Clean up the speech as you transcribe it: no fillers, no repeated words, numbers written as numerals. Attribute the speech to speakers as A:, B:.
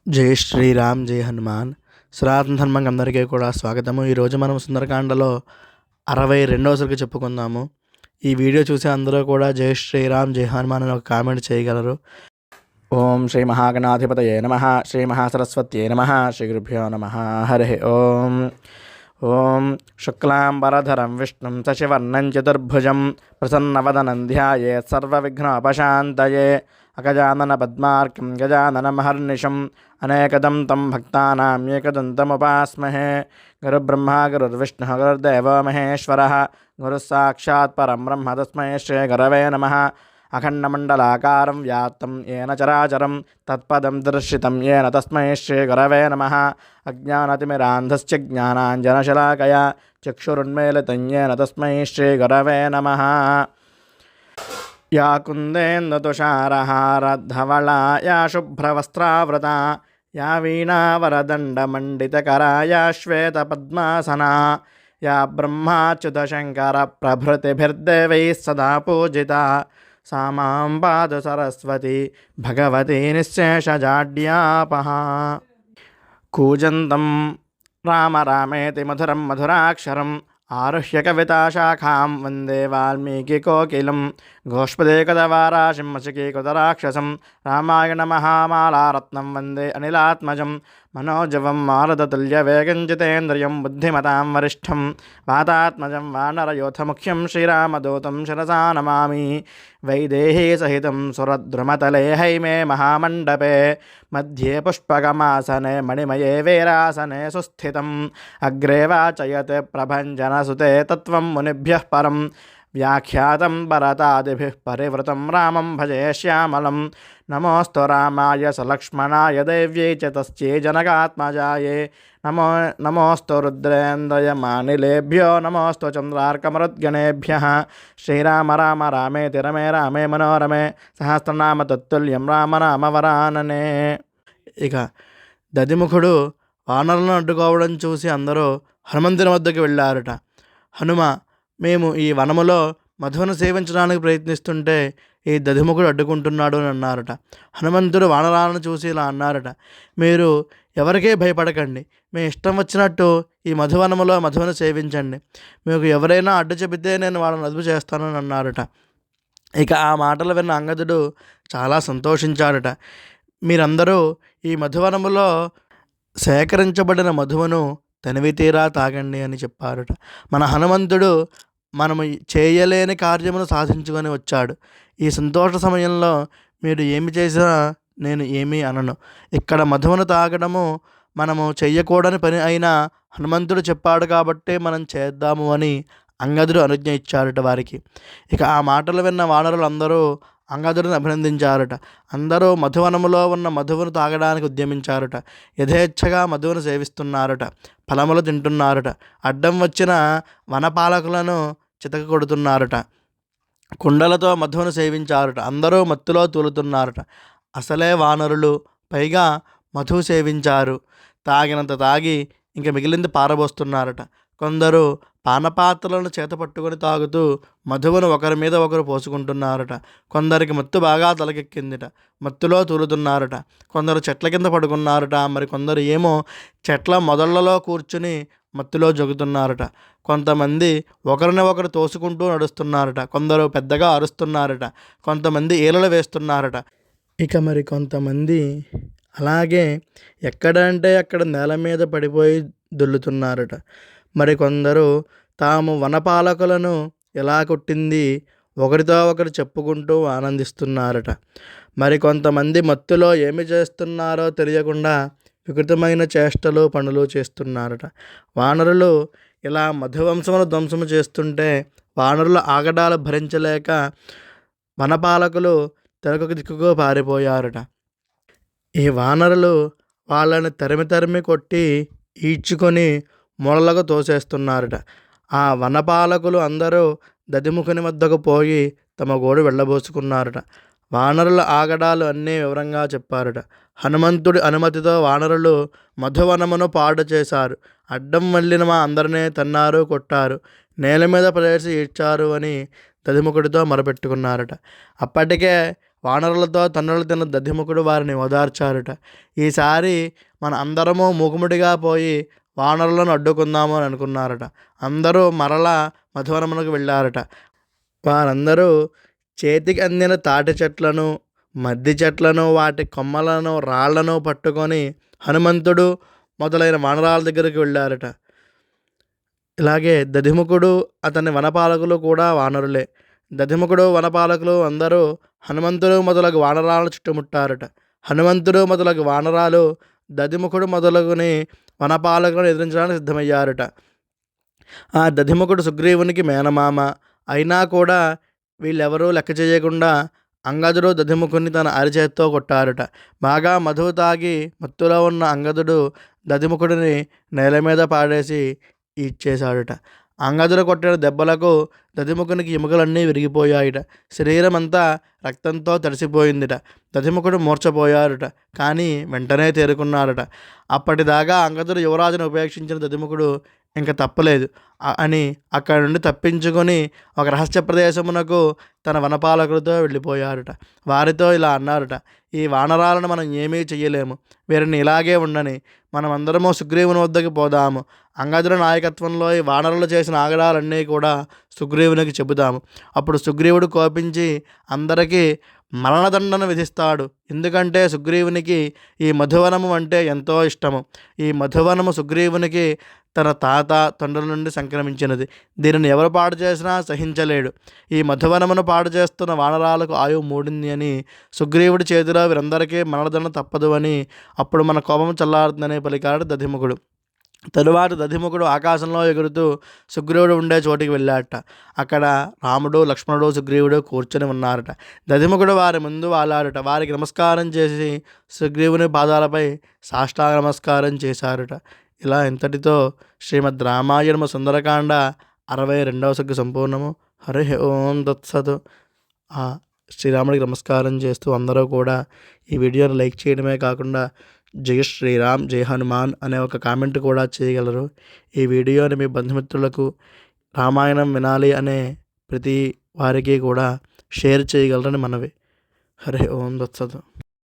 A: జై శ్రీరామ్, జై హనుమాన్. సనాతన ధర్మంకి అందరికీ కూడా స్వాగతము. ఈరోజు మనం సుందరకాండలో 62వ సరికి చెప్పుకుందాము. ఈ వీడియో చూసే అందరూ కూడా జై శ్రీరామ్, జై హనుమాన్ అని ఒక కామెంట్ చేయగలరు. ఓం శ్రీ మహాగణాధిపతయే నమః, శ్రీ మహాసరస్వత్యే నమః, శ్రీ గురుభ్యో నమః. హరి ఓం. ఓం శుక్లాంబరధరం విష్ణుం శశివర్ణం చతుర్భుజం ప్రసన్నవదనం ధ్యాయేత్ సర్వవిఘ్నోపశాంతయే. అగజానన పద్మార్కం గజాననమహర్నిశం అనేకదం తం భక్తానాం ఏకదంతముపాస్మహే. గురుబ్రహ్మ గురుర్విష్ణుః గురుర్దేవో మహేశ్వరः, గురుः సాక్షాత్ పరం బ్రహ్మ తస్మై శ్రీ గురవే నమః. అఖండమండలాకారం వ్యాప్తం ఏన చరాచరం తత్పదం దర్శితం ఏన తస్మై శ్రీ గురవే నమః. అజ్ఞానతిమిరాంధస్య జ్ఞానాంజనశలాకయా చక్షురున్మీలితం ఏన తస్మై శ్రీ గురవే నమః. యా కుందేందుతుషారహారధవళా యా శుభ్రవస్త్రావృతా యా వీణావరదండమండితకరా యా శ్వేతపద్మాసనా యా బ్రహ్మాచ్యుతశంకర ప్రభృతిభిర్దేవైः సదా పూజితా సా మాం పాతు సరస్వతి భగవతి నిశ్శేషజాడ్యాపహ. కూజంతం రామ రామేతి మధురం మధురాక్షరం ఆరుహ్య కవితాశాఖాం వందే వాల్మీకికోకిలం. గోష్పదేకదవారాశిం మశకీకృతరాక్షసం రామాయణ మహామాలారత్నం వందే అనిలాత్మజం. మనోజవం మారుతతుల్యవేగం జితేంద్రియం బుద్ధిమతాం వరిష్టం వాతాత్మజం వానరయోధముఖ్యం శ్రీరామదూతం శిరసా నమామి. వైదేహీ సహితం సురద్రుమతలే హైమే మహామండపే మధ్యే పుష్పకమాసనే మణిమయే వీరాసనే సుస్థితం. అగ్రే వాచయతే ప్రభంజనసుతే తత్వం మునిభ్యః పరం వ్యాఖ్యాతం భరతాదిభిః పరివృతం రామం భజే శ్యామలం. నమోస్తు రామాయ సలక్ష్మణాయ దేవ్యై చ తస్యై జనకాత్మజాయే. నమోస్తు రుద్రేంద్రయమానిలేభ్యో నమోస్తు చంద్రార్కమరుద్గణేభ్యః. శ్రీరామ రామ రామేతి రమే రామే మనోరమే సహస్రనామ తత్తుల్యం రామ నామ వరాననే. ఇక దదిముఖుడు వానరులను అడ్డుకోవడం చూసి అందరూ హనుమంతుని వద్దకు వెళ్ళారట. హనుమ, మేము ఈ వనములో మధువును సేవించడానికి ప్రయత్నిస్తుంటే ఈ దధిముఖుడు అడ్డుకుంటున్నాడు అని అన్నారట. హనుమంతుడు వానరాలను చూసి ఇలా అన్నారట, మీరు ఎవరికే భయపడకండి, మీ ఇష్టం వచ్చినట్టు ఈ మధువనములో మధువును సేవించండి, మీకు ఎవరైనా అడ్డు చెబితే నేను వాళ్ళని అదుపు చేస్తానని అన్నారట. ఇక ఆ మాటలు విన్న అంగదుడు చాలా సంతోషించాడట. మీరందరూ ఈ మధువనములో సేకరించబడిన మధువును తనివి తీరా తాగండి అని చెప్పారట. మన హనుమంతుడు మనము చేయలేని కార్యమును సాధించుకొని వచ్చాడు. ఈ సంతోష సమయంలో మీరు ఏమి చేసినా నేను ఏమీ అనను. ఇక్కడ మధువును తాగడము మనము చెయ్యకూడని పని అయినా హనుమంతుడు చెప్పాడు కాబట్టి మనం చేద్దాము అని అంగదుడు అనుజ్ఞ ఇచ్చారట వారికి. ఇక ఆ మాటలు విన్న వానరులు అందరూ అంగదుడిని అభినందించారట. అందరూ మధువనములో ఉన్న మధువును తాగడానికి ఉద్యమించారట. యథేచ్ఛగా మధువును సేవిస్తున్నారట, ఫలములు తింటున్నారట, అడ్డం వచ్చిన వనపాలకులను చితక కొడుతున్నారట, కుండలతో మధువును సేవించారట. అందరూ మత్తులో తూలుతున్నారట. అసలే వానరులు, పైగా మధువు సేవించారు. తాగినంత తాగి ఇంక మిగిలింది పారబోస్తున్నారట. కొందరు పానపాత్రలను చేతపట్టుకొని తాగుతూ మధువును ఒకరి మీద ఒకరు పోసుకుంటున్నారట. కొందరికి మత్తు బాగా తలకెక్కిందిట, మత్తులో తూలుతున్నారట. కొందరు చెట్ల కింద పడుకున్నారట, మరి కొందరు ఏమో చెట్ల మొదళ్లలో కూర్చుని మత్తులో జొగుతున్నారట. కొంతమంది ఒకరిని ఒకరు తోసుకుంటూ నడుస్తున్నారట. కొందరు పెద్దగా అరుస్తున్నారట. కొంతమంది ఈలలు వేస్తున్నారట. ఇక మరి కొంతమంది అలాగే ఎక్కడ అంటే అక్కడ నేల మీద పడిపోయి దొల్లుతున్నారట. మరికొందరు తాము వనపాలకులను ఎలా కొట్టింది ఒకరితో ఒకరు చెప్పుకుంటూ ఆనందిస్తున్నారట. మరికొంతమంది మత్తులో ఏమి చేస్తున్నారో తెలియకుండా వికృతమైన చేష్టలు పనులు చేస్తున్నారట. వానరులు ఇలా మధువంశమును ధ్వంసము చేస్తుంటే వానరుల ఆగడాలు భరించలేక వనపాలకులు తెరకొక దిక్కుకు పారిపోయారట. ఈ వానరులు వాళ్ళని తరిమి తరిమి కొట్టి ఈడ్చుకొని మూలలకు తోసేస్తున్నారట. ఆ వనపాలకులు అందరూ దదిముఖుని వద్దకు పోయి తమ గోడు వెళ్ళబోసుకున్నారట. వానరుల ఆగడాలు అన్నీ వివరంగా చెప్పారట. హనుమంతుడి అనుమతితో వానరులు మధువనమును పాడు చేశారు. అడ్డం వెళ్ళిన మా అందరినీ తన్నారు, కొట్టారు, నేల మీద పడేసి ఈడ్చారు అని దదిముఖుడితో మొరపెట్టుకున్నారట. అప్పటికే వానరులతో తన్నులు తిన్న దధిముఖుడు వారిని ఓదార్చారుట. ఈసారి మన అందరము మూకుముడిగా పోయి వానరులను అడ్డుకుందాము అని అనుకున్నారట. అందరూ మరలా మధువనమునకు వెళ్ళారట. వారందరూ చేతికి అందిన తాటి చెట్లను, మద్ది చెట్లను, వాటి కొమ్మలను, రాళ్లను పట్టుకొని హనుమంతుడు మొదలైన వానరాల దగ్గరికి వెళ్ళారట. ఇలాగే దధిముఖుడు అతని వనపాలకులు కూడా వానరులే. దధిముఖుడు వనపాలకులు అందరూ హనుమంతుడు మొదలగు వానరాలను చుట్టుముట్టారట. హనుమంతుడు మొదలగు వానరాలు దధిముఖుడు మొదలగుని వనపాలకులను ఎదిరించడానికి సిద్ధమయ్యారట. ఆ దధిముఖుడు సుగ్రీవునికి మేనమామ అయినా కూడా వీళ్ళెవరూ లెక్క చేయకుండా అంగదుడు దధిముఖుని తన అరిచేత్తో కొట్టారట. బాగా మధువు తాగి మత్తులో ఉన్న అంగదుడు దధిముఖుడిని నేల మీద పాడేసి ఇచ్చేశాడట. అంగదుడు కొట్టిన దెబ్బలకు దధిముఖునికి ఎముకలన్నీ విరిగిపోయాయిట. శరీరం అంతా రక్తంతో తడిసిపోయిందిట. దధిముఖుడు మూర్ఛపోయారుట. కానీ వెంటనే తేరుకున్నారట. అప్పటిదాకా అంగదుడు యువరాజును ఉపేక్షించిన దధిముఖుడు ఇంక తప్పలేదు అని అక్కడి నుండి తప్పించుకొని ఒక రహస్య ప్రదేశమునకు తన వనపాలకులతో వెళ్ళిపోయారట. వారితో ఇలా అన్నారట, ఈ వానరాలను మనం ఏమీ చెయ్యలేము. వీరిని ఇలాగే ఉండని. మనమందరము సుగ్రీవుని వద్దకు పోదాము. అంగదుల నాయకత్వంలో ఈ వానరులు చేసిన ఆగడాలన్నీ కూడా సుగ్రీవునికి చెబుతాము. అప్పుడు సుగ్రీవుడు కోపించి అందరికీ మరణదండన విధిస్తాడు. ఎందుకంటే సుగ్రీవునికి ఈ మధువనము అంటే ఎంతో ఇష్టము. ఈ మధువనము సుగ్రీవునికి తన తాత తండ్రుల నుండి సంక్రమించినది. దీనిని ఎవరు పాడు చేసినా సహించలేడు. ఈ మధువనమును పాడు చేస్తున్న వానరాలకు ఆయువు మూడింది అని సుగ్రీవుడి చేతిలో వీరందరికీ మరణదండ తప్పదు అని అప్పుడు మన కోపం చల్లారుతుందని పలికాడు దధిముఖుడు. తరువాత దధిముఖుడు ఆకాశంలో ఎగురుతూ సుగ్రీవుడు ఉండే చోటికి వెళ్ళాట. అక్కడ రాముడు, లక్ష్మణుడు, సుగ్రీవుడు కూర్చొని ఉన్నారట. దధిముఖుడు వారి ముందు వాలాడట. వారికి నమస్కారం చేసి సుగ్రీవుని పాదాలపై సాష్టాంగ నమస్కారం చేశారట. ఇలా ఇంతటితో శ్రీమద్ రామాయణము సుందరకాండ 62వ సర్గ సంపూర్ణము. హరి ఓం తత్సత్. శ్రీరాముడికి నమస్కారం చేస్తూ అందరూ కూడా ఈ వీడియోని లైక్ చేయడమే కాకుండా జై శ్రీరామ్ జై హనుమాన్ అనే ఒక కామెంట్ కూడా చేయగలరు. ఈ వీడియోని మీ బంధుమిత్రులకు రామాయణం వినాలి అనే ప్రతి వారికి కూడా షేర్ చేయగలరని మనవి. హరి ఓం తత్సత్.